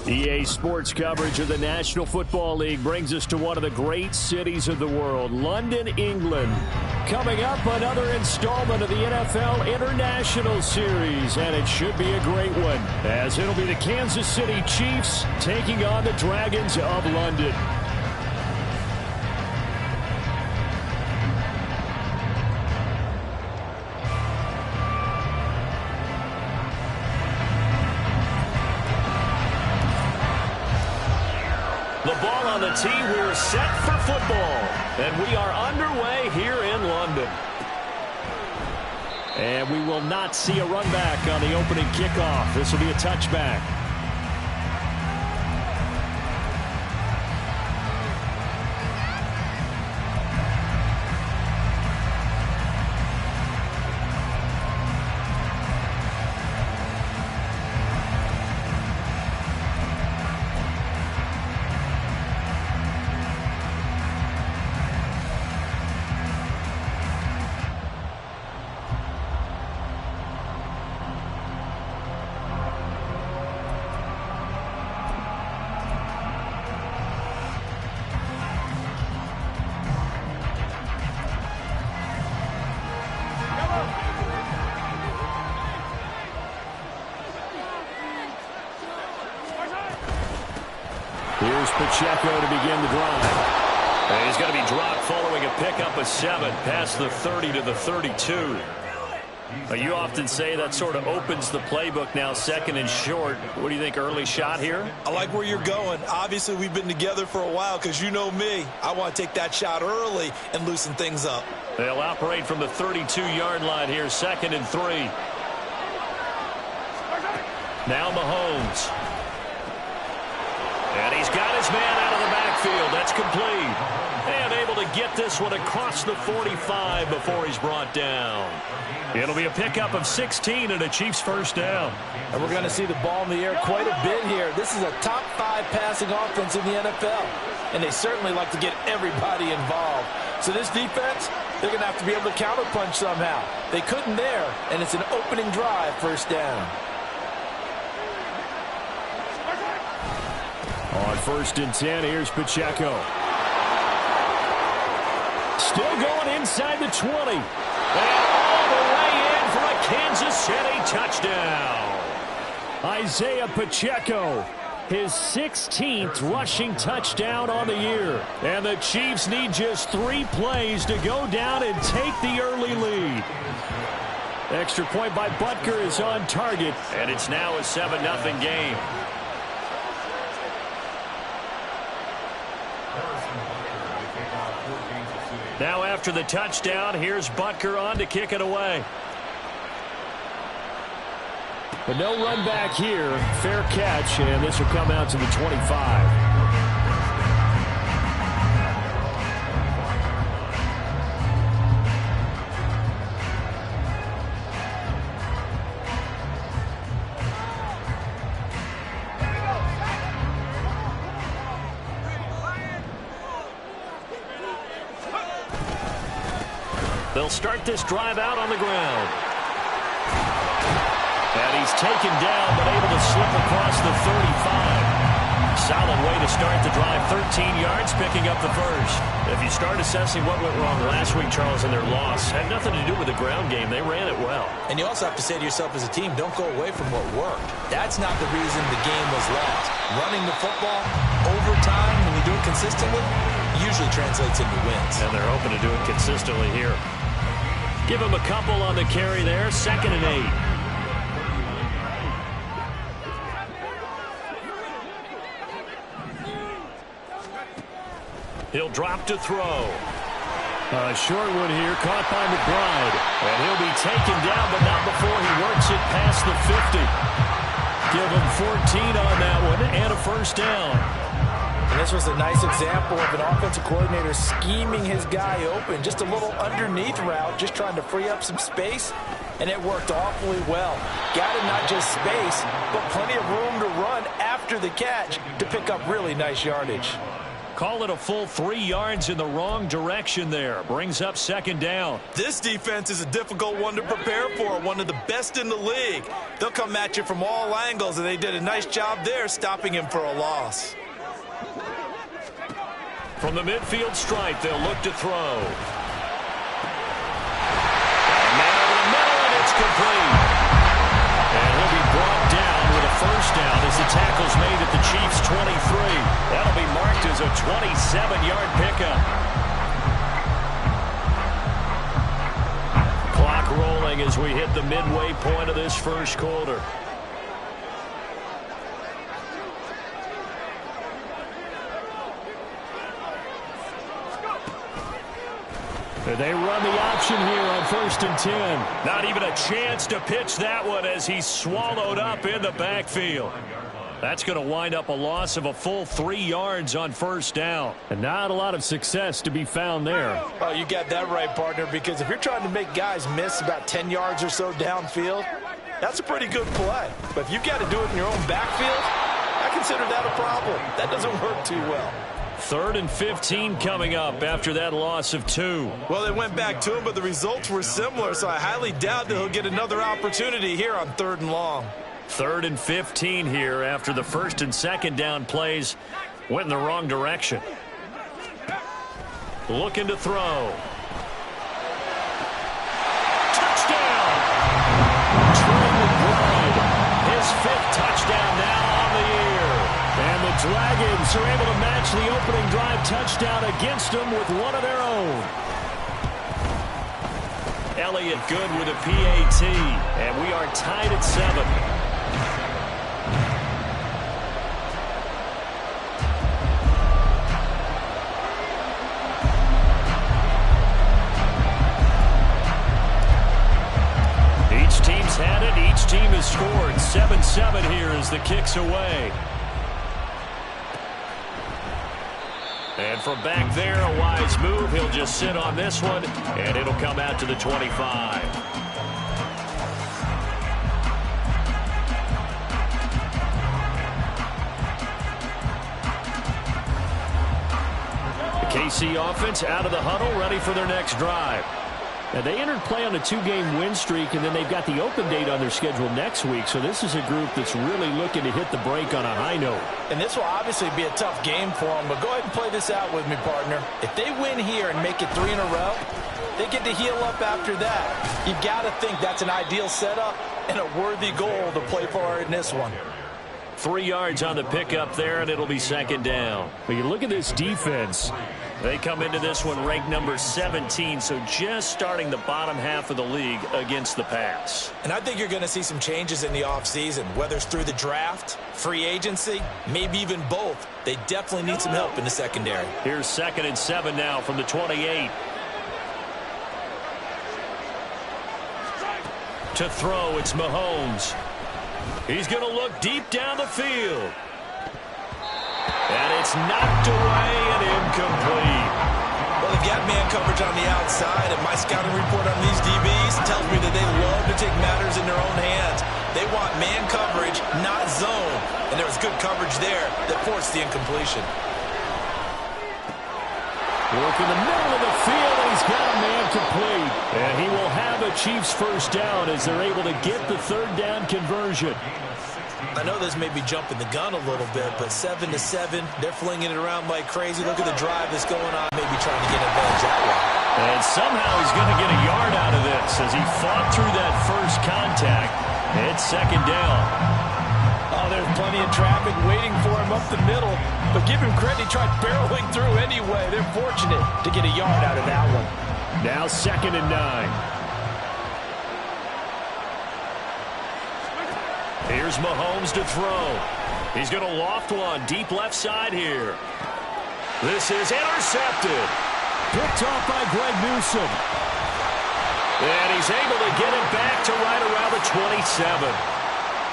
EA Sports coverage of the National Football League brings us to one of the great cities of the world, London, England. Coming up, another installment of the NFL International Series, and it should be a great one, as it'll be the Kansas City Chiefs taking on the Dragons of London. The ball on the tee, we're set for football. And we are underway here in London. And we will not see a run back on the opening kickoff. This will be a touchback. Here's Pacheco to begin the drive. And he's going to be dropped following a pickup of 7 past the 30 to the 32. You often say that sort of opens the playbook now, second and short. What do you think, early shot here? I like where you're going. Obviously, we've been together for a while because you know me. I want to take that shot early and loosen things up. They'll operate from the 32-yard line here, second and 3. Now Mahomes. And he's got his man out of the backfield. That's complete. And able to get this one across the 45 before he's brought down. It'll be a pickup of 16 and a Chiefs first down. And we're going to see the ball in the air quite a bit here. This is a top 5 passing offense in the NFL. And they certainly like to get everybody involved. So this defense, they're going to have to be able to counterpunch somehow. They couldn't there, and it's an opening drive, first down. On 1st and 10, here's Pacheco. Still going inside the 20. And all the way in for a Kansas City touchdown. Isaiah Pacheco, his 16th rushing touchdown on the year. And the Chiefs need just 3 plays to go down and take the early lead. Extra point by Butker is on target. And it's now a 7-0 game. Now after the touchdown, here's Butker on to kick it away. But no run back here. Fair catch, and this will come out to the 25. They'll start this drive out on the ground. And he's taken down, but able to slip across the 35. Solid way to start the drive. 13 yards, picking up the first. If you start assessing what went wrong last week, Charles, in their loss, had nothing to do with the ground game. They ran it well. And you also have to say to yourself as a team, don't go away from what worked. That's not the reason the game was lost. Running the football over time, when you do it consistently, usually translates into wins. And they're hoping to do it consistently here. Give him a couple on the carry there. 2nd and 8. He'll drop to throw. A short one here, caught by McBride. And he'll be taken down, but not before he works it past the 50. Give him 14 on that one and a first down. And this was a nice example of an offensive coordinator scheming his guy open. Just a little underneath route, just trying to free up some space, and it worked awfully well. Got him not just space, but plenty of room to run after the catch to pick up really nice yardage. call it a full 3 yards in the wrong direction there. Brings up second down. This defense is a difficult one to prepare for, one of the best in the league. They'll come at you from all angles, and they did a nice job there stopping him for a loss. From the midfield stripe, they'll look to throw. And man over the middle, and it's complete. And he'll be brought down with a first down as the tackle's made at the Chiefs' 23. That'll be marked as a 27-yard pickup. Clock rolling as we hit the midway point of this first quarter. They run the option here on 1st and 10. Not even a chance to pitch that one as he's swallowed up in the backfield. That's going to wind up a loss of a full 3 yards on first down. And not a lot of success to be found there. Oh, you got that right, partner, because if you're trying to make guys miss about 10 yards or so downfield, that's a pretty good play. But if you've got to do it in your own backfield, I consider that a problem. That doesn't work too well. 3rd and 15 coming up after that loss of 2. Well, they went back to him, but the results were similar, so I highly doubt that he'll get another opportunity here on 3rd and long. 3rd and 15 here after the 1st and 2nd down plays went in the wrong direction. Looking to throw. Touchdown! Trey McBride, his 5th touchdown now on the year. And the Dragons are able to match the opening drive touchdown against them with one of their own. Elliott good with a PAT, and we are tied at 7. Each team's had it. Each team has scored. 7-7 here as the kick's away. And from back there, a wise move. He'll just sit on this one, and it'll come out to the 25. The KC offense out of the huddle, ready for their next drive. Now, they entered play on a 2-game win streak, and then they've got the open date on their schedule next week. So this is a group that's really looking to hit the break on a high note. And this will obviously be a tough game for them, but go ahead and play this out with me, partner. If they win here and make it 3 in a row, they get to heal up after that. You've got to think that's an ideal setup and a worthy goal to play for in this one. 3 yards on the pickup there, and it'll be second down. When you look at this defense, they come into this one ranked number 17, so just starting the bottom half of the league against the pass. And I think you're going to see some changes in the offseason, whether it's through the draft, free agency, maybe even both. They definitely need some help in the secondary. Here's 2nd and 7 now from the 28. To throw, it's Mahomes. He's going to look deep down the field. And it's knocked away and incomplete. Well, they've got man coverage on the outside, and my scouting report on these DBs tells me that they love to take matters in their own hands. They want man coverage, not zone. And there was good coverage there that forced the incompletion. Work in the middle of the field, and he's got a man complete. And he will have a Chiefs first down as they're able to get the 3rd down conversion. I know this may be jumping the gun a little bit, but 7-7, they're flinging it around like crazy. Look at the drive that's going on, maybe trying to get advantage that way. And somehow he's going to get a yard out of this as he fought through that first contact. It's second down. Oh, there's plenty of traffic waiting for him up the middle. But give him credit, he tried barreling through anyway. They're fortunate to get a yard out of that one. Now 2nd and 9. Here's Mahomes to throw. He's going to loft one deep left side here. This is intercepted. Picked off by Greg Newsome. And he's able to get it back to right around the 27.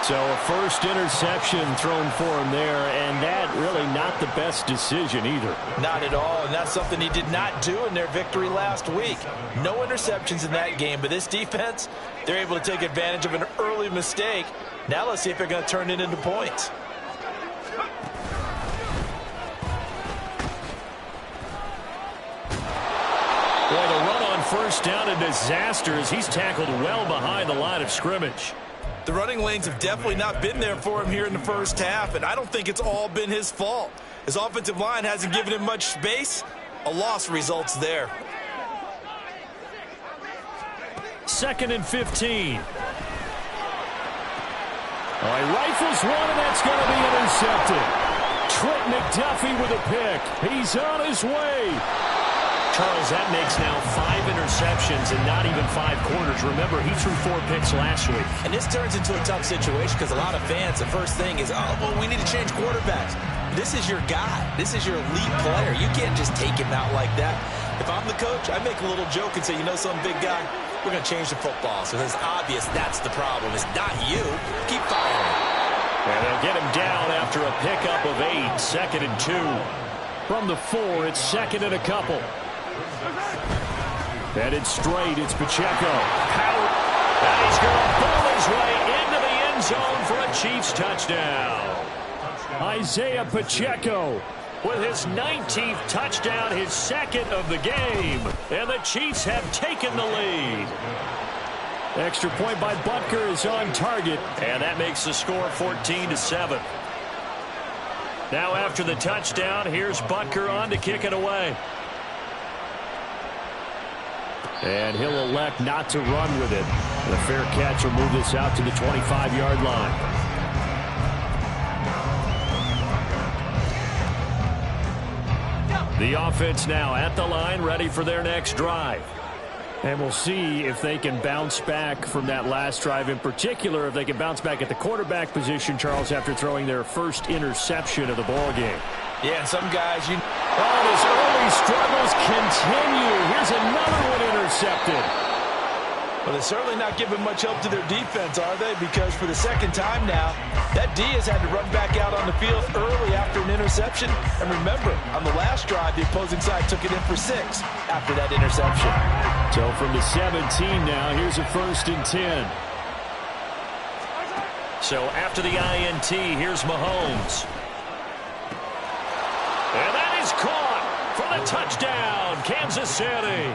So a first interception thrown for him there, and that really not the best decision either. Not at all, and that's something he did not do in their victory last week. No interceptions in that game, but this defense, they're able to take advantage of an early mistake. Now let's see if they're going to turn it into points. first down a disaster as he's tackled well behind the line of scrimmage. The running lanes have definitely not been there for him here in the first half, and I don't think it's all been his fault. His offensive line hasn't given him much space. A loss results there. 2nd and 15. All right, rifles one, and that's going to be intercepted. Trent McDuffie with a pick. He's on his way. Charles, that makes now 5 interceptions and not even 5 quarters. Remember, he threw 4 picks last week. And this turns into a tough situation because a lot of fans, the first thing is, oh, well, we need to change quarterbacks. This is your guy. This is your elite player. You can't just take him out like that. If I'm the coach, I make a little joke and say, you know, some big guy, we're going to change the football. So it's obvious that's the problem. It's not you. Keep firing. And they'll get him down after a pickup of 8. 2nd and 2. From the 4, it's 2nd and a couple. Headed straight, it's Pacheco. And he's going to pull his way into the end zone for a Chiefs touchdown. Isaiah Pacheco with his 19th touchdown, his 2nd of the game. And the Chiefs have taken the lead. Extra point by Butker is on target, and that makes the score 14-7. Now after the touchdown, here's Butker on to kick it away. And he'll elect not to run with it. And a fair catch will move this out to the 25-yard line. The offense now at the line, ready for their next drive. And we'll see if they can bounce back from that last drive, in particular if they can bounce back at the quarterback position, Charles, after throwing their first interception of the ball game. Yeah, some guys, you... Oh, his early struggles continue. Here's another one intercepted. Well, they're certainly not giving much help to their defense, are they? Because for the second time now, that D has had to run back out on the field early after an interception. And remember, on the last drive, the opposing side took it in for 6 after that interception. So from the 17 now, here's a 1st and 10. So after the INT, here's Mahomes. And that is caught for the touchdown, Kansas City.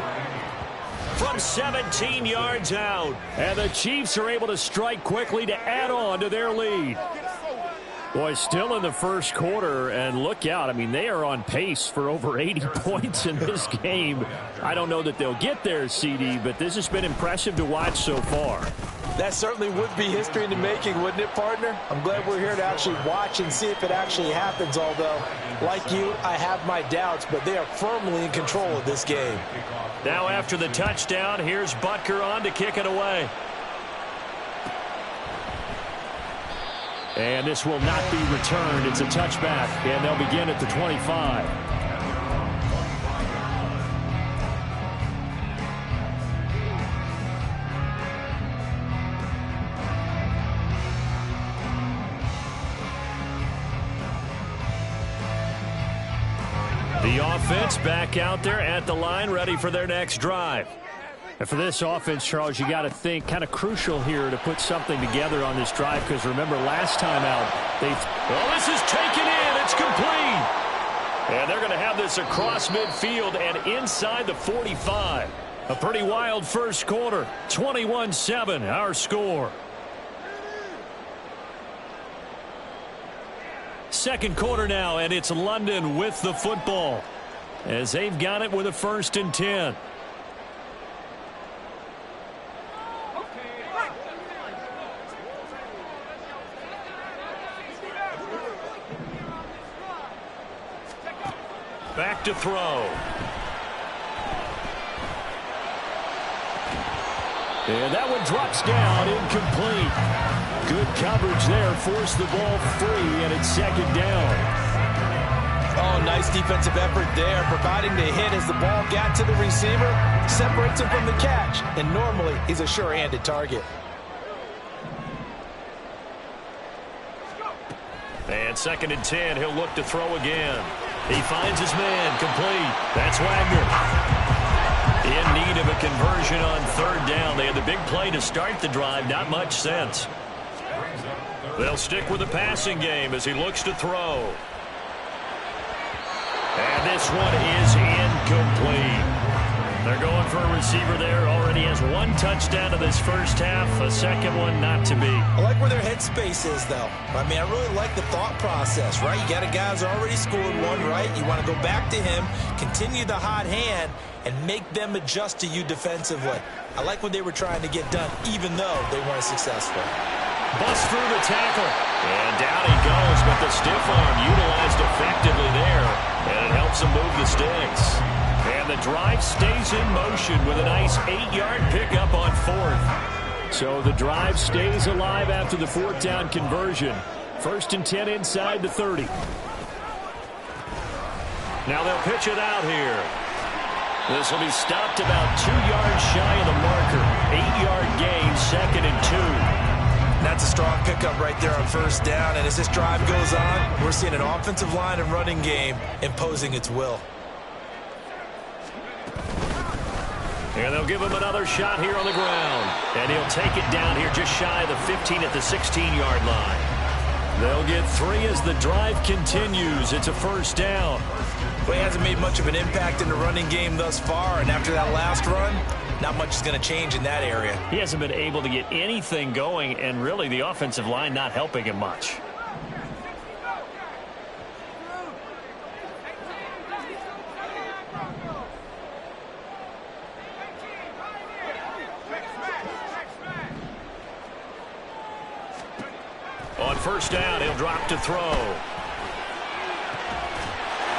From 17 yards out. And the Chiefs are able to strike quickly to add on to their lead. Boy, still in the first quarter, and look out. I mean, they are on pace for over 80 points in this game. I don't know that they'll get there, CD, but this has been impressive to watch so far. That certainly would be history in the making, wouldn't it, partner? I'm glad we're here to actually watch and see if it actually happens, although, like you, I have my doubts, but they are firmly in control of this game. Now after the touchdown, here's Butker on to kick it away. And this will not be returned. It's a touchback, and they'll begin at the 25. The offense back out there at the line, ready for their next drive. And for this offense, Charles, you got to think kind of crucial here to put something together on this drive, because remember last time out, well, this is taken in. It's complete. And they're going to have this across midfield and inside the 45. A pretty wild first quarter. 21-7, our score. Second quarter now, and it's London with the football as they've got it with a 1st and 10. Back to throw. And that one drops down, incomplete. Good coverage there, forced the ball free, and it's 2nd down. Oh, nice defensive effort there, providing the hit as the ball got to the receiver, separates him from the catch, and normally he's a sure-handed target. And 2nd and 10, he'll look to throw again. He finds his man, complete. That's Wagner. In need of a conversion on 3rd down. They had the big play to start the drive, not much sense. They'll stick with the passing game as he looks to throw. And this one is incomplete. They're going for a receiver there. Already has one touchdown in this first half. A second one not to be. I like where their headspace is, though. I mean, I really like the thought process, right? You got a guy who's already scored one, right? You want to go back to him, continue the hot hand, and make them adjust to you defensively. I like what they were trying to get done, even though they weren't successful. Bust through the tackle. And down he goes, but the stiff arm utilized effectively there. And it helps him move the sticks. And the drive stays in motion with a nice 8-yard pickup on fourth. So the drive stays alive after the fourth down conversion. 1st and 10 inside the 30. Now they'll pitch it out here. This will be stopped about 2 yards shy of the marker. 8-yard gain, 2nd and 2. That's a strong pickup right there on first down. And as this drive goes on, we're seeing an offensive line and running game imposing its will. And they'll give him another shot here on the ground. And he'll take it down here just shy of the 15 at the 16-yard line. They'll get 3 as the drive continues. It's a first down. Well, he hasn't made much of an impact in the running game thus far. And after that last run, not much is going to change in that area. He hasn't been able to get anything going, and really the offensive line not helping him much. On first down, he'll drop to throw.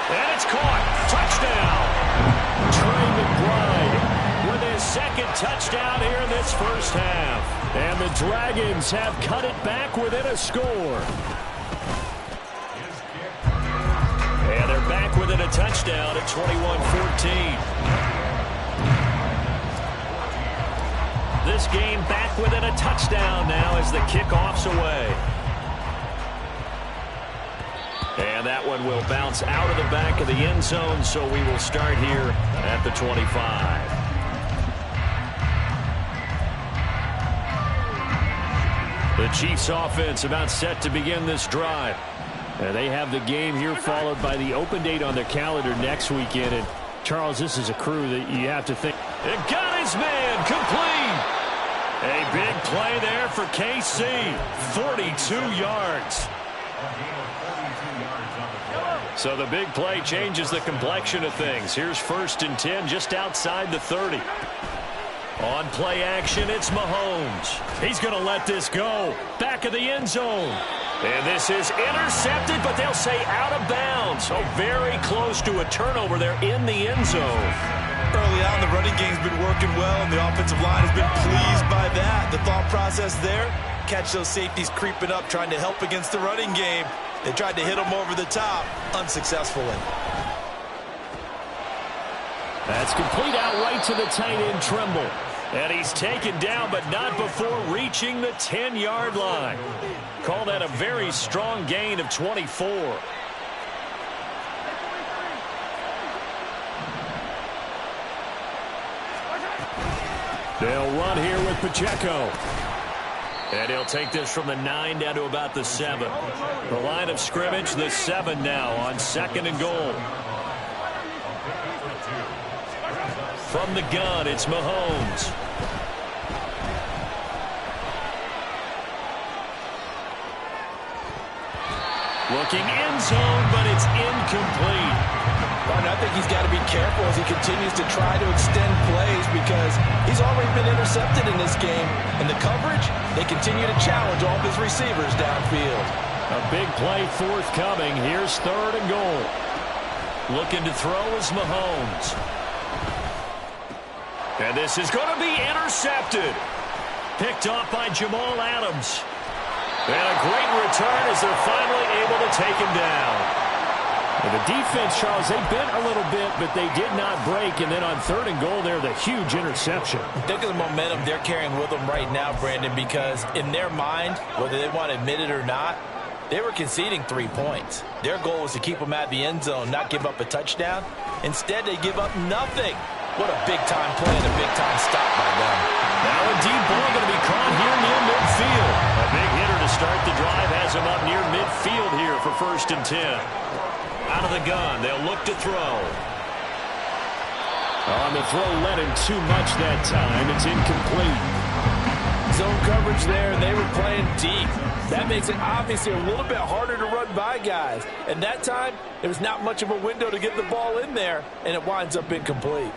And it's caught. Touchdown. Trey McBride with his second touchdown here in this first half. And the Dragons have cut it back within a score. And they're back within a touchdown at 21-14. This game back within a touchdown now as the kickoff's away. And that one will bounce out of the back of the end zone, so we will start here at the 25. The Chiefs offense about set to begin this drive. And they have the game here followed by the open date on their calendar next weekend. And Charles, this is a crew that you have to think. It got his man complete. A big play there for KC. 42 yards. So the big play changes the complexion of things. Here's 1st and 10 just outside the 30. On play action, it's Mahomes. He's going to let this go. Back of the end zone. And this is intercepted, but they'll say out of bounds. So very close to a turnover there in the end zone. Early on, the running game's been working well, and the offensive line has been pleased by that. The thought process there, catch those safeties creeping up, trying to help against the running game. They tried to hit him over the top, unsuccessfully. That's complete out right to the tight end, Trimble. And he's taken down, but not before reaching the 10-yard line. Call that a very strong gain of 24. They'll run here with Pacheco. And he'll take this from the 9 down to about the 7. The line of scrimmage, the 7 now on 2nd and goal. From the gun, it's Mahomes. Looking end zone, but it's incomplete. I think he's got to be careful as he continues to try to extend plays because he's already been intercepted in this game. And the coverage, they continue to challenge all of his receivers downfield. A big play forthcoming. Here's 3rd and goal. Looking to throw is Mahomes. And this is going to be intercepted. Picked off by Jamal Adams. And a great return as they're finally able to take him down. And the defense, Charles, they bent a little bit, but they did not break. And then on 3rd and goal there, the huge interception. Think of the momentum they're carrying with them right now, Brandon, because in their mind, whether they want to admit it or not, they were conceding 3 points. Their goal was to keep them out of the end zone, not give up a touchdown. Instead, they give up nothing. What a big-time play and a big-time stop by them. Now a deep ball going to be caught here near midfield. A big hitter to start the drive has him up near midfield here for 1st and 10. Out of the gun, they'll look to throw. On the throw, led him too much that time. It's incomplete. Zone coverage there, and they were playing deep. That makes it obviously a little bit harder to run by guys. And that time, there was not much of a window to get the ball in there, and it winds up incomplete.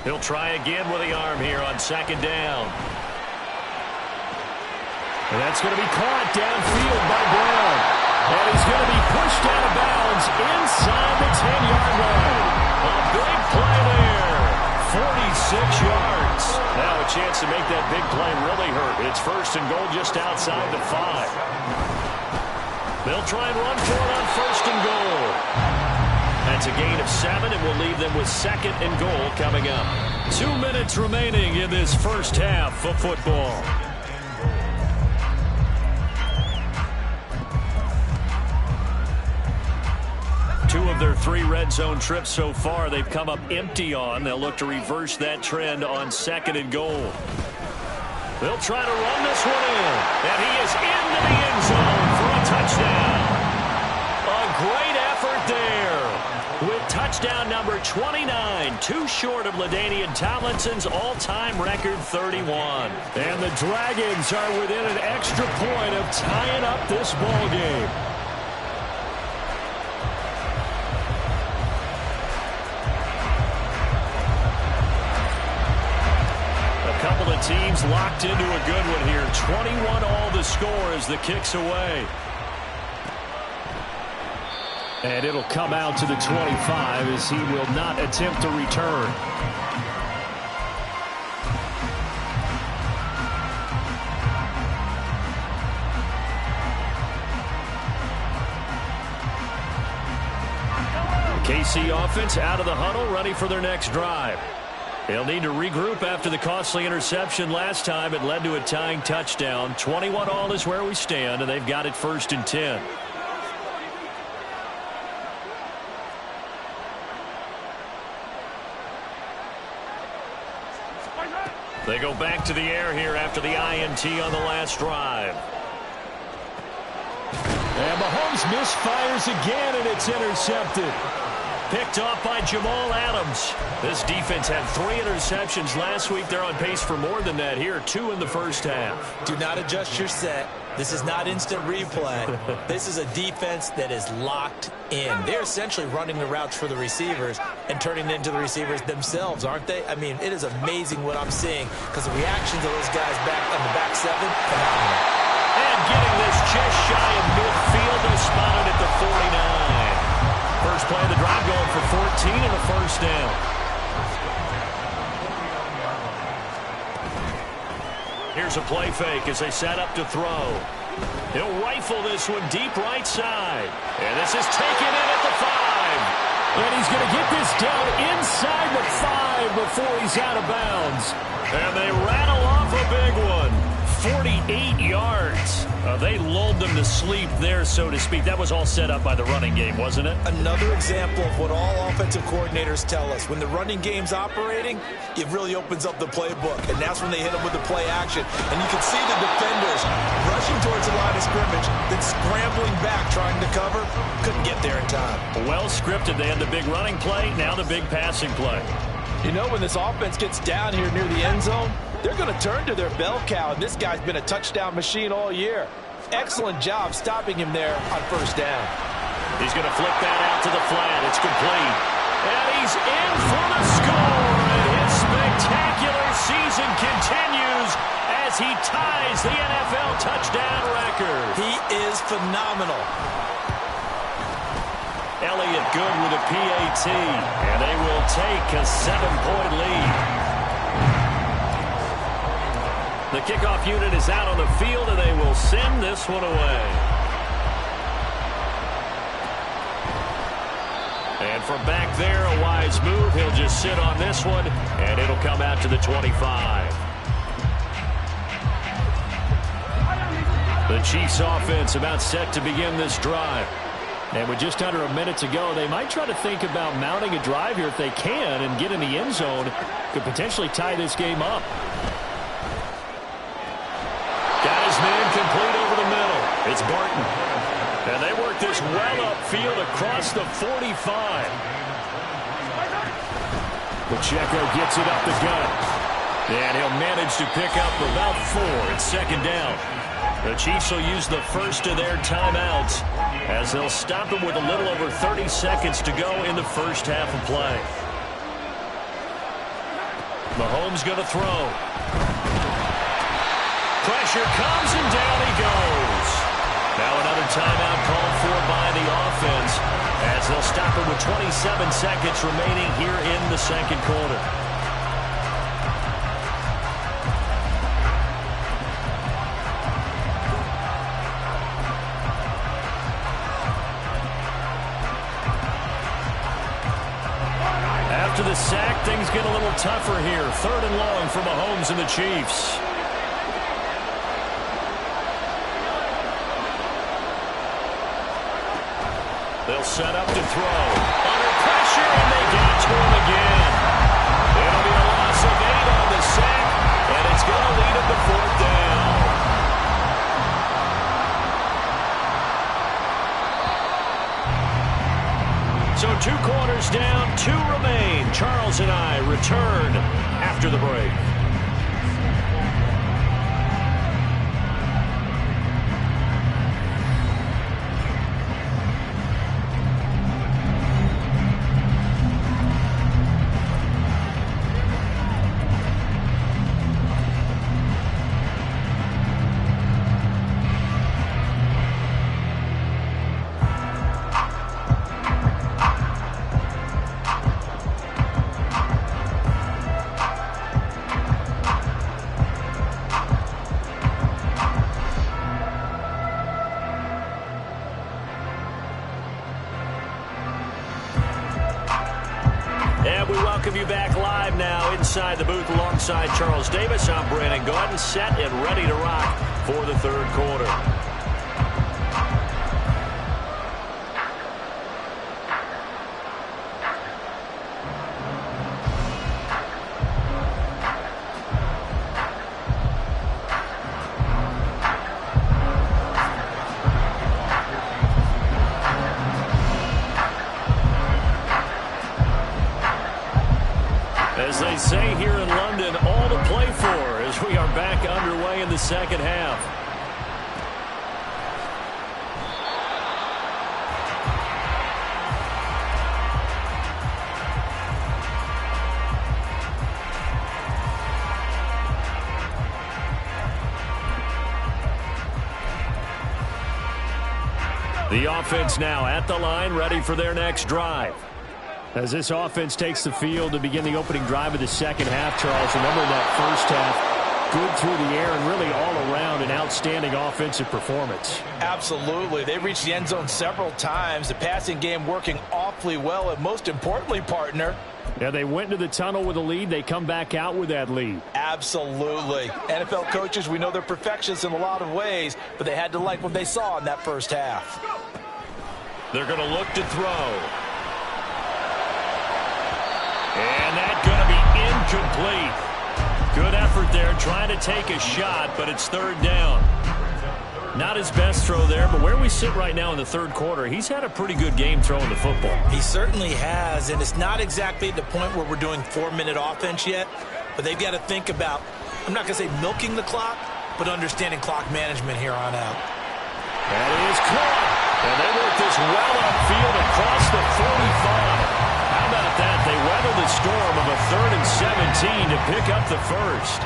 He'll try again with the arm here on second down. And that's going to be caught downfield by Brown. And he's going to be pushed out of bounds inside the 10-yard line. A big play there. 46 yards. Now a chance to make that big play really hurt. It's first and goal just outside the 5. They'll try and run for it on first and goal. That's a gain of 7, and we'll leave them with second and goal coming up. 2 minutes remaining in this first half of football. Two of their 3 red zone trips so far they've come up empty on. They'll look to reverse that trend on second and goal. They'll try to run this one in. And he is into the end zone for a touchdown. A great effort there. With touchdown number 29, too short of LaDainian Tomlinson's all-time record 31. And the Dragons are within an extra point of tying up this ball game. Couple of teams locked into a good one here. 21 all the score as the kick's away. And it'll come out to the 25 as he will not attempt to return. KC offense out of the huddle, ready for their next drive. They'll need to regroup after the costly interception last time. It led to a tying touchdown. 21 all is where we stand, and they've got it first and 10. They go back to the air here after the INT on the last drive. And Mahomes misfires again, and it's intercepted. Picked off by Jamal Adams. This defense had 3 interceptions last week. They're on pace for more than that here. 2 in the first half. Do not adjust your set. This is not instant replay. This is a defense that is locked in. They're essentially running the routes for the receivers and turning it into the receivers themselves, aren't they? I mean, it is amazing what I'm seeing because the reactions of those guys back on the back 7, phenomenal. And getting this just shy of midfield. They spotted at the 49. First play of the drive going for 14 and a first down. Here's a play fake as they set up to throw. He'll rifle this one deep right side. And this is taken in at the 5. And he's going to get this down inside the 5 before he's out of bounds. And they rattle off a big one. 48 yards. They lulled them to sleep there, so to speak. That was all set up by the running game, wasn't it? Another example of what all offensive coordinators tell us. When the running game's operating, it really opens up the playbook. And that's when they hit them with the play action. And you can see the defenders rushing towards the line of scrimmage, then scrambling back, trying to cover. Couldn't get there in time. Well scripted. They had the big running play, now the big passing play. You know, when this offense gets down here near the end zone, they're going to turn to their bell cow, and this guy's been a touchdown machine all year. Excellent job stopping him there on first down. He's going to flip that out to the flat. It's complete. And he's in for the score. And his spectacular season continues as he ties the NFL touchdown record. He is phenomenal. Elliott good with a PAT. And they will take a 7-point lead. The kickoff unit is out on the field, and they will send this one away. And from back there, a wise move. He'll just sit on this one, and it'll come out to the 25. The Chiefs offense about set to begin this drive. And with just under a minute to go, they might try to think about mounting a drive here if they can and get in the end zone. Could potentially tie this game up. Got his man complete over the middle. It's Barton. And they work this well upfield across the 45. Pacheco gets it up the gut. And he'll manage to pick up about 4. It's second down. The Chiefs will use the first of their timeouts as they'll stop him with a little over 30 seconds to go in the first half of play. Mahomes going to throw. Pressure comes and down he goes. Now another timeout called for by the offense as they'll stop him with 27 seconds remaining here in the second quarter. After the sack, things get a little tougher here. 3rd and long for Mahomes and the Chiefs. They'll set up to throw. Under pressure, and they get to him again. It'll be a loss of 8 on the sack, and it's going to lead him to 4th down. So 2 quarters down, 2 remain. Charles and I return after the break. And we welcome you back live now inside the booth alongside Charles Davis. I'm Brandon Gaudin, set and ready to rock for the 3rd quarter. As they say here in London, all to play for as we are back underway in the second half. The offense now at the line, ready for their next drive. As this offense takes the field to begin the opening drive of the second half, Charles, remember that first half, good through the air and really all around an outstanding offensive performance. Absolutely. They reached the end zone several times. The passing game working awfully well, and most importantly, partner, yeah, they went into the tunnel with a lead. They come back out with that lead. Absolutely. NFL coaches, we know they're perfectionists in a lot of ways, but they had to like what they saw in that first half. They're going to look to throw. And that's going to be incomplete. Good effort there, trying to take a shot, but it's 3rd down. Not his best throw there, but where we sit right now in the 3rd quarter, he's had a pretty good game throwing the football. He certainly has, and it's not exactly at the point where we're doing 4-minute offense yet, but they've got to think about, I'm not going to say milking the clock, but understanding clock management here on out. That is caught. And they work this well upfield across the 45. How about that? They weather the storm of a 3rd and 17 to pick up the first.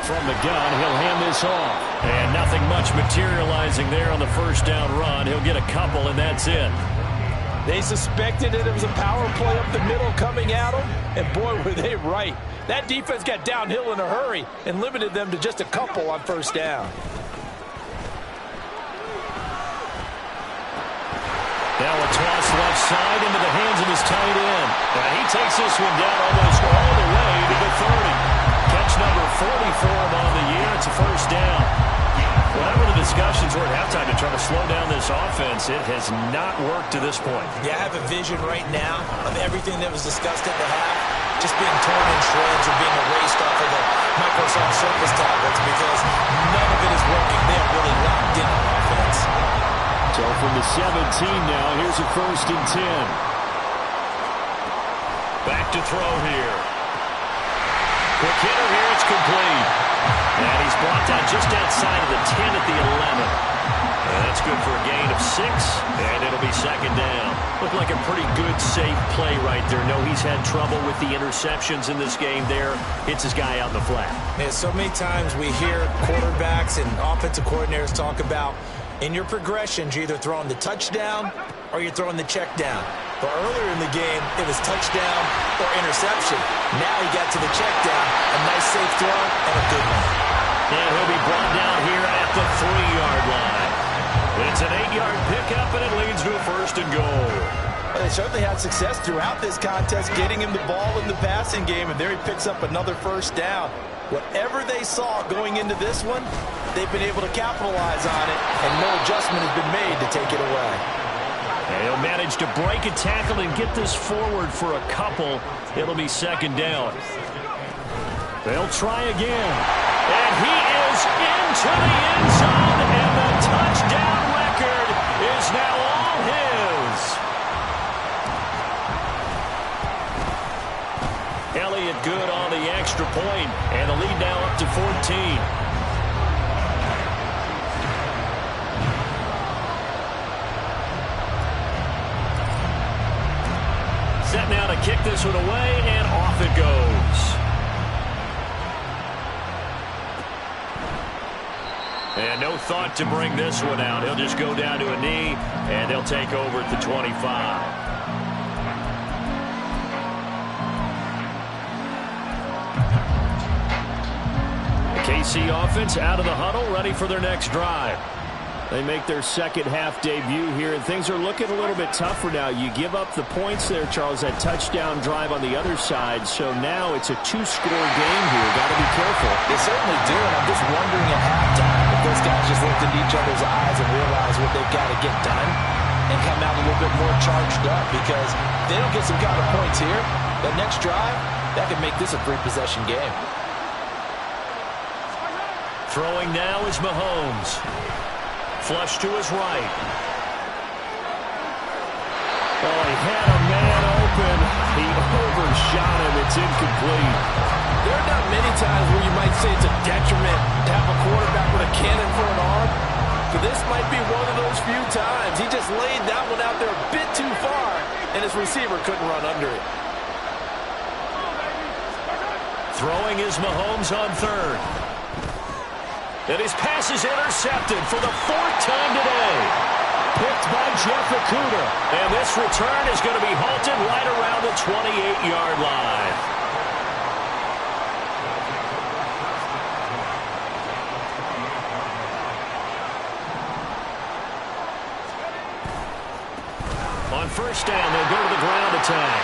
From the gun, he'll hand this off. And nothing much materializing there on the first down run. He'll get a couple, and that's it. They suspected it was a power play up the middle coming at them, and boy, were they right. That defense got downhill in a hurry and limited them to just a couple on first down. Now a toss left side into the hands of his tight end. And he takes this one down almost all the way to the 30. Catch number 40 for him on the year. It's a first down. Whatever the discussions were at halftime to try to slow down this offense, it has not worked to this point. Yeah, I have a vision right now of everything that was discussed at the half just being torn in shreds or being erased off of the Microsoft Surface tablets because none of it is working. They are really locked in on offense. So from the 17 now. Here's a 1st and 10. Back to throw here. Quick hitter here. It's complete. And he's brought down just outside of the 10 at the 11. And that's good for a gain of 6, and it'll be 2nd down. Looked like a pretty good, safe play right there. No, he's had trouble with the interceptions in this game there. Hits his guy out in the flat. Yeah, so many times we hear quarterbacks and offensive coordinators talk about in your progressions, you're either throwing the touchdown or you're throwing the check down. But earlier in the game, it was touchdown or interception. Now he got to the check down, a nice safe throw, and a good one. And he'll be brought down here at the 3-yard line. It's an 8-yard pickup, and it leads to a 1st and goal. Well, they certainly had success throughout this contest getting him the ball in the passing game, and there he picks up another 1st down. Whatever they saw going into this one, they've been able to capitalize on it, and no adjustment has been made to take it away. And he'll manage to break a tackle and get this forward for a couple. It'll be 2nd down. They'll try again. And he is into the end zone, and the touchdown record is now all his. Elliott good on the extra point, and the lead now up to 14. Set now to kick this one away, and off it goes. And no thought to bring this one out. He'll just go down to a knee, and they'll take over at the 25. The KC offense out of the huddle, ready for their next drive. They make their 2nd half debut here, and things are looking a little bit tougher now. You give up the points there, Charles, that touchdown drive on the other side. So now it's a 2-score game here. Got to be careful. They certainly do, and I'm just wondering at halftime if those guys just looked into each other's eyes and realize what they've got to get done and come out a little bit more charged up, because if they don't get some kind of points here, the next drive, that could make this a 3-possession game. Throwing now is Mahomes. Flush to his right. Oh, he had a man open. He overshot him. It's incomplete. There are not many times where you might say it's a detriment to have a quarterback with a cannon for an arm, but this might be one of those few times. He just laid that one out there a bit too far, and his receiver couldn't run under it. Throwing is Mahomes on 3rd. And his pass is intercepted for the 4th time today. Picked by Jeff Okudah. And this return is going to be halted right around the 28-yard line. On 1st down, they'll go to the ground attack.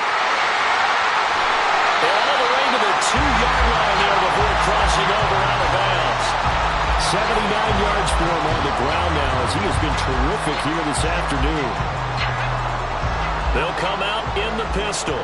All the way to the 2-yard line there before crossing over out of bounds. 79 yards for him on the ground now, as he has been terrific here this afternoon. They'll come out in the pistol.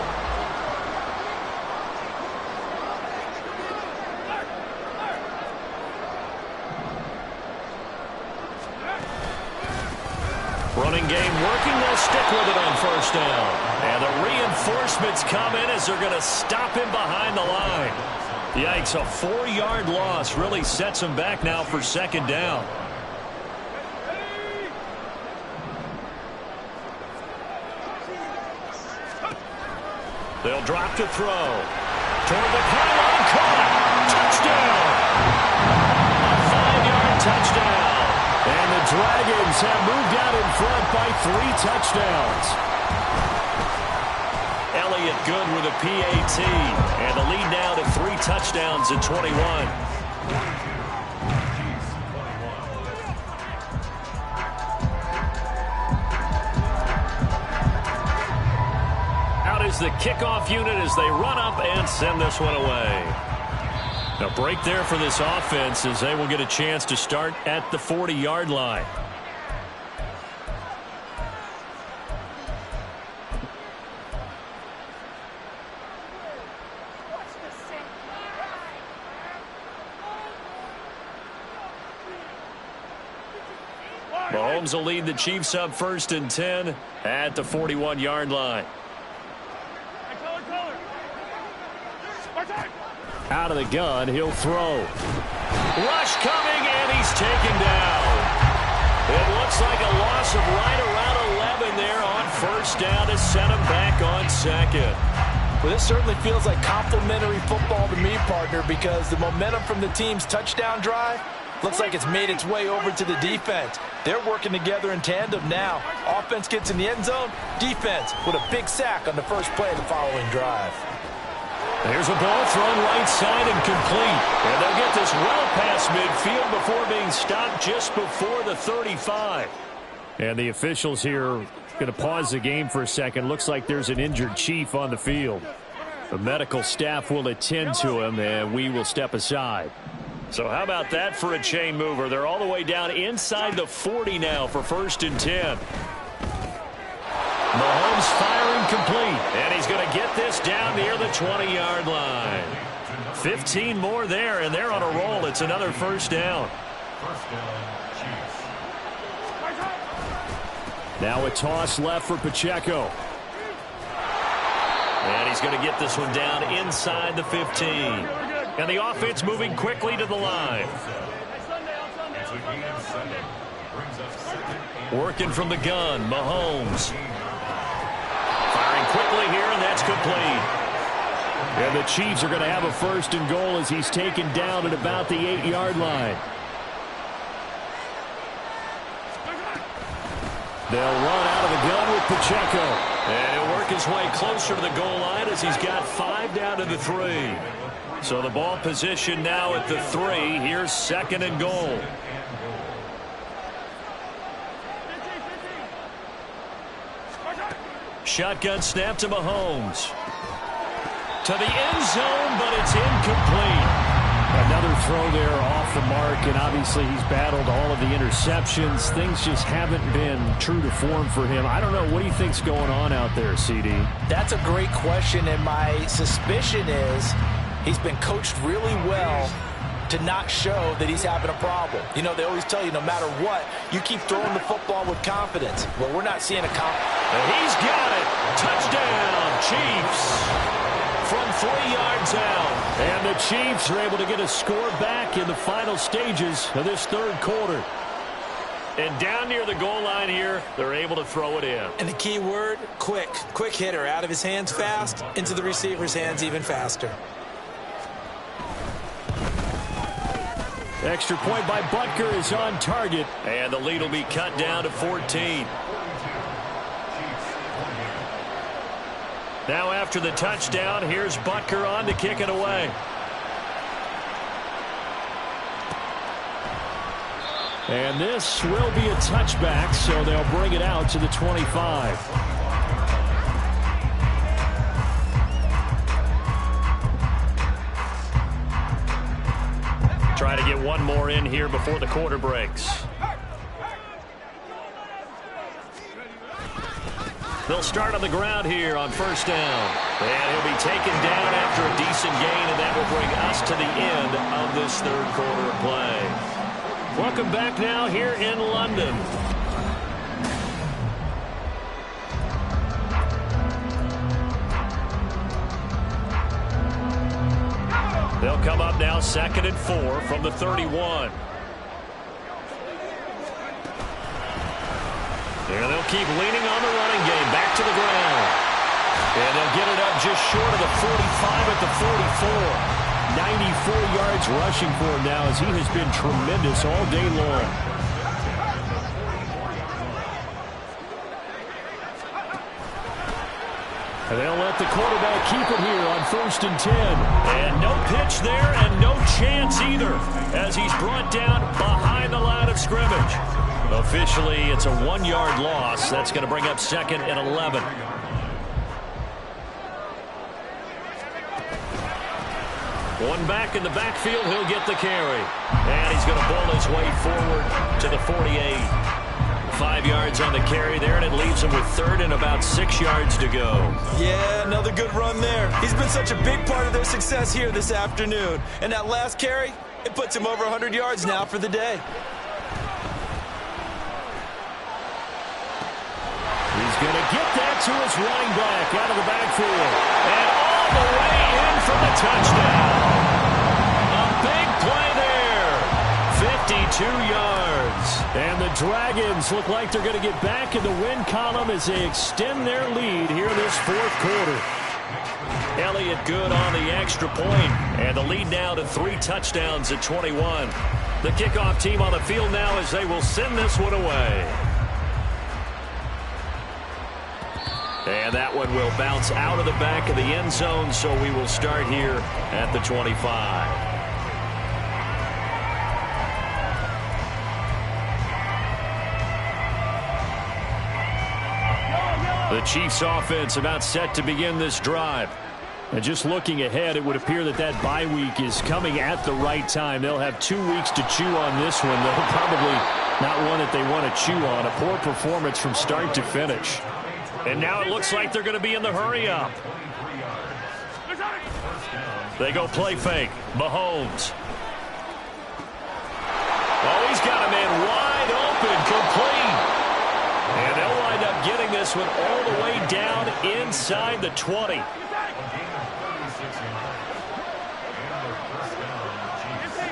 Running game working. They'll stick with it on 1st down. And the reinforcements come in as they're going to stop him behind the line. Yikes, a 4-yard loss really sets him back now for 2nd down. They'll drop to throw. Toward the pylon, caught. Touchdown. A 5-yard touchdown. And the Dragons have moved out in front by 3 touchdowns. Elliott good with a PAT, and the lead now to 3 touchdowns at 21. Out is the kickoff unit as they run up and send this one away. A break there for this offense as they will get a chance to start at the 40-yard line. Mahomes will lead the Chiefs up 1st and 10 at the 41-yard line. Out of the gun, he'll throw. Rush coming, and he's taken down. It looks like a loss of right around 11 there on 1st down to set him back on 2nd. Well, this certainly feels like complimentary football to me, partner, because the momentum from the team's touchdown drive looks like it's made its way over to the defense. They're working together in tandem now. Offense gets in the end zone. Defense with a big sack on the first play of the following drive. There's a ball thrown right side and complete. And they'll get this well past midfield before being stopped just before the 35. And the officials here going to pause the game for a second. Looks like there's an injured Chief on the field. The medical staff will attend to him, and we will step aside. So how about that for a chain mover? They're all the way down inside the 40 now for 1st and 10. Mahomes firing complete, and he's going to get this down near the 20-yard line. 15 more there, and they're on a roll. It's another 1st down. Now a toss left for Pacheco. And he's going to get this one down inside the 15. And the offense moving quickly to the line. Working from the gun, Mahomes. Firing quickly here, and that's complete. And the Chiefs are going to have a 1st and goal as he's taken down at about the 8-yard line. They'll run out of the gun with Pacheco. And he'll work his way closer to the goal line as he's got 5 down to the 3. So the ball position now at the 3. Here's 2nd and goal. Shotgun snap to Mahomes. To the end zone, but it's incomplete. Another throw there off the mark, and obviously he's battled all of the interceptions. Things just haven't been true to form for him. I don't know. What do you think's going on out there, CD? That's a great question, and my suspicion is he's been coached really well to not show that he's having a problem. You know, they always tell you no matter what, you keep throwing the football with confidence. Well, we're not seeing a and he's got it. Touchdown, Chiefs. From 3 yards out. And the Chiefs are able to get a score back in the final stages of this 3rd quarter. And down near the goal line here, they're able to throw it in. And the key word, quick. Quick hitter. Out of his hands fast, into the receiver's hands even faster. Extra point by Butker is on target. And the lead will be cut down to 14. Now after the touchdown, here's Butker on to kick it away. And this will be a touchback, so they'll bring it out to the 25. Try to get one more in here before the quarter breaks. They'll start on the ground here on 1st down. And he'll be taken down after a decent gain, and that will bring us to the end of this 3rd quarter of play. Welcome back now here in London. They'll come up now 2nd and 4 from the 31. And they'll keep leaning on the running game. Back to the ground. And they'll get it up just short of the 45 at the 44. 94 yards rushing for him now as he has been tremendous all day long. And they'll let the quarterback keep it here on 1st and 10. And no pitch there and no chance either as he's brought down behind the line of scrimmage. Officially, it's a 1-yard loss. That's going to bring up 2nd and 11. One back in the backfield, he'll get the carry. And he's going to bowl his way forward to the 48. 5 yards on the carry there, and it leaves him with 3rd and about 6 yards to go. Yeah, another good run there. He's been such a big part of their success here this afternoon. And that last carry, it puts him over 100 yards now for the day. going to get that to his running back out of the backfield. And all the way in for the touchdown. A big play there. 52 yards. And the Dragons look like they're going to get back in the win column as they extend their lead here this fourth quarter. Elliott good on the extra point, and the lead now to 3 touchdowns at 21. The kickoff team on the field now as they will send this one away. And that one will bounce out of the back of the end zone, so we will start here at the 25. The Chiefs offense about set to begin this drive. And just looking ahead, it would appear that that bye week is coming at the right time. They'll have 2 weeks to chew on this one, though probably not one that they want to chew on. A poor performance from start to finish. And now it looks like they're going to be in the hurry-up. They go play fake. Mahomes. Oh, he's got a man wide open, complete. And they'll wind up getting this one all the way down inside the 20.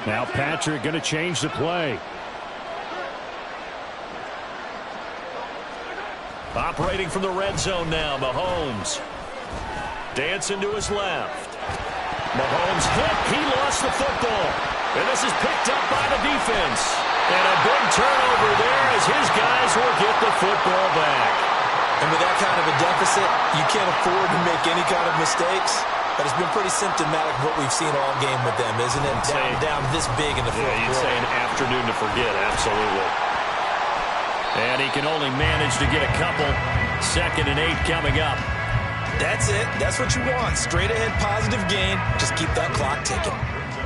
Now Patrick going to change the play. Operating from the red zone now, Mahomes. Dancing to his left. Mahomes hit. He lost the football. And this is picked up by the defense. And a big turnover there as his guys will get the football back. And with that kind of a deficit, you can't afford to make any kind of mistakes. But it's been pretty symptomatic of what we've seen all game with them, isn't it? Down this big in the fourth quarter. You'd say an afternoon to forget, absolutely. And he can only manage to get a couple. 2nd and 8 coming up. That's it. That's what you want. Straight ahead positive gain. Just keep that clock ticking.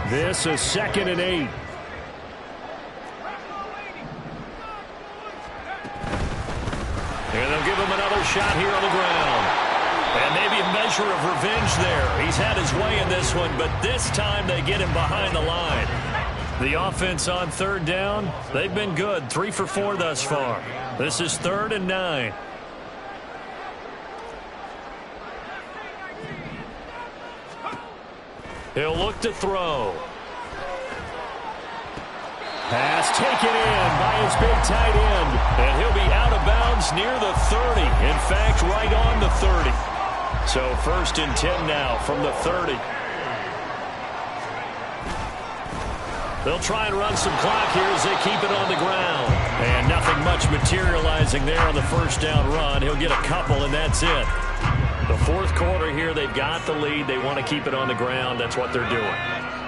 This is 2nd and 8. And they'll give him another shot here on the ground. And maybe a measure of revenge there. He's had his way in this one, but this time they get him behind the line. The offense on 3rd down, they've been good. 3 for 4 thus far. This is 3rd and 9. He'll look to throw. Pass taken in by his big tight end. And he'll be out of bounds near the 30. In fact, right on the 30. So 1st and 10 now from the 30. They'll try and run some clock here as they keep it on the ground. And nothing much materializing there on the 1st down run. He'll get a couple, and that's it. The 4th quarter here, they've got the lead. They want to keep it on the ground. That's what they're doing.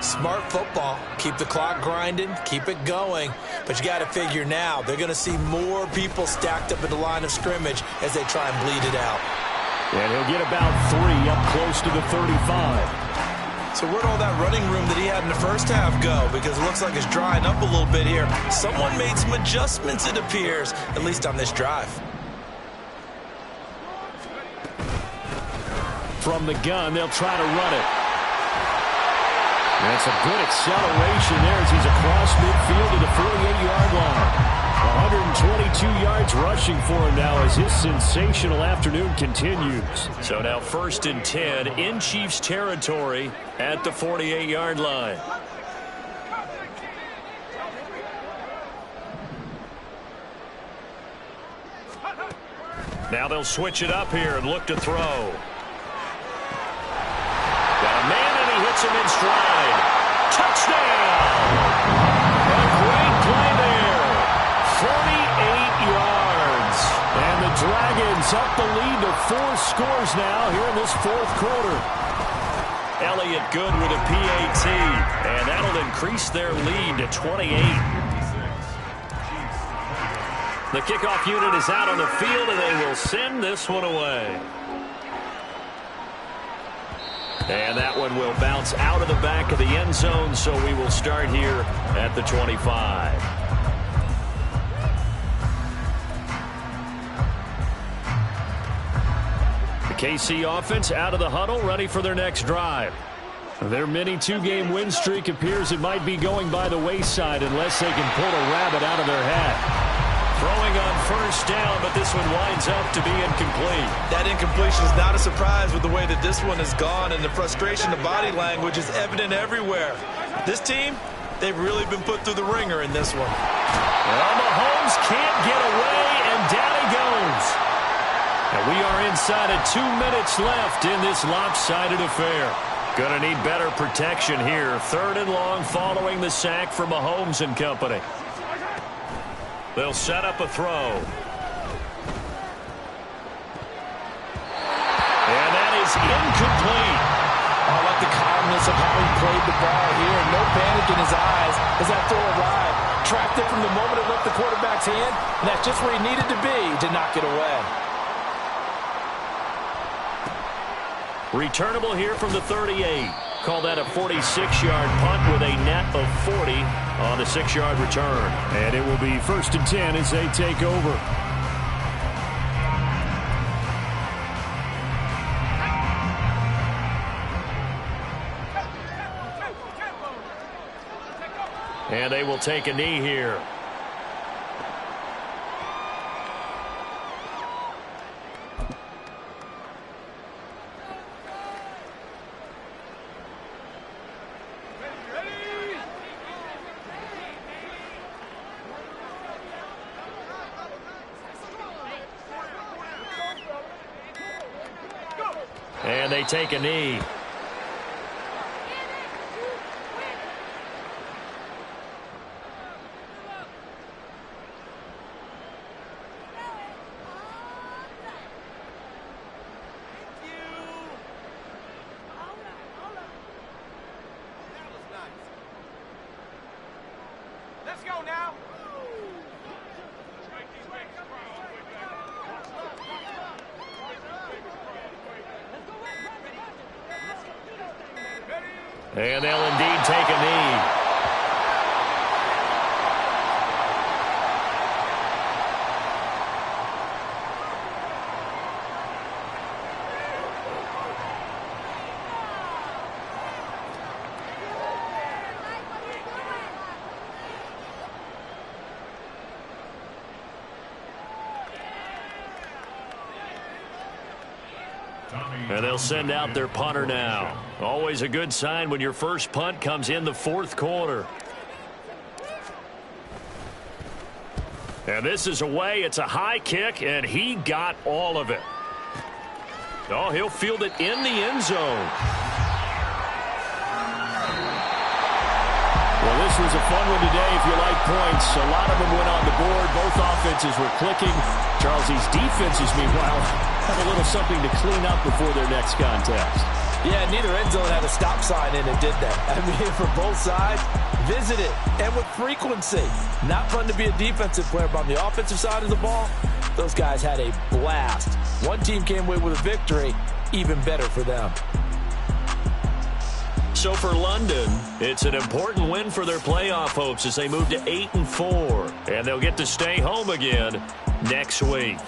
Smart football. Keep the clock grinding. Keep it going. But you got to figure now, they're going to see more people stacked up at the line of scrimmage as they try and bleed it out. And he'll get about 3 up close to the 35. So where'd all that running room that he had in the first half go? Because it looks like it's drying up a little bit here. Someone made some adjustments, it appears, at least on this drive. From the gun, they'll try to run it. That's a good acceleration there as he's across midfield to the 48-yard line. 122 yards rushing for him now as his sensational afternoon continues. So now 1st and 10 in Chiefs territory at the 48-yard line. Now they'll switch it up here and look to throw. Got a man and he hits him in stride. Touchdown! A great play there. 48 yards. And the Dragons up the lead to 4 scores now here in this 4th quarter. Elliott good with a PAT. And that'll increase their lead to 28. The kickoff unit is out on the field, and they will send this one away. And that one will bounce out of the back of the end zone, so we will start here at the 25. The KC offense out of the huddle, ready for their next drive. Their mini 2-game win streak appears it might be going by the wayside unless they can pull a rabbit out of their hat. Throwing on first down, but this one winds up to be incomplete. That incompletion is not a surprise with the way that this one has gone, and the frustration, the body language is evident everywhere. This team, they've really been put through the ringer in this one. Well, Mahomes can't get away, and down he goes. And we are inside of 2 minutes left in this lopsided affair. Gonna need better protection here. 3rd and long following the sack for Mahomes and company. They'll set up a throw. And that is incomplete. I like the calmness of how he played the ball here. No panic in his eyes as that throw arrived. Tracked it from the moment it left the quarterback's hand, and that's just where he needed to be to knock it away. Returnable here from the 38. Call that a 46-yard punt with a net of 40 on the 6-yard return. And it will be 1st and 10 as they take over. And they will take a knee here. And they take a knee. Let's go now. And they'll indeed take a knee. And they'll send out their punter now. Always a good sign when your first punt comes in the 4th quarter. And this is away. It's a high kick, and he got all of it. Oh, he'll field it in the end zone. Well, this was a fun one today if you like points. A lot of them went on the board. Both offenses were clicking. Charles, these defenses, meanwhile, have a little something to clean up before their next contest. Yeah, neither end zone had a stop sign in it, did that. I mean, for both sides, visit it, and with frequency. Not fun to be a defensive player, but on the offensive side of the ball, those guys had a blast. One team came away with a victory, even better for them. So for London, it's an important win for their playoff hopes as they move to 8-4. And they'll get to stay home again next week.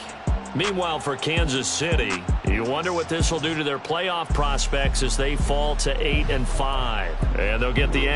Meanwhile, for Kansas City, you wonder what this will do to their playoff prospects as they fall to 8-5. And they'll get the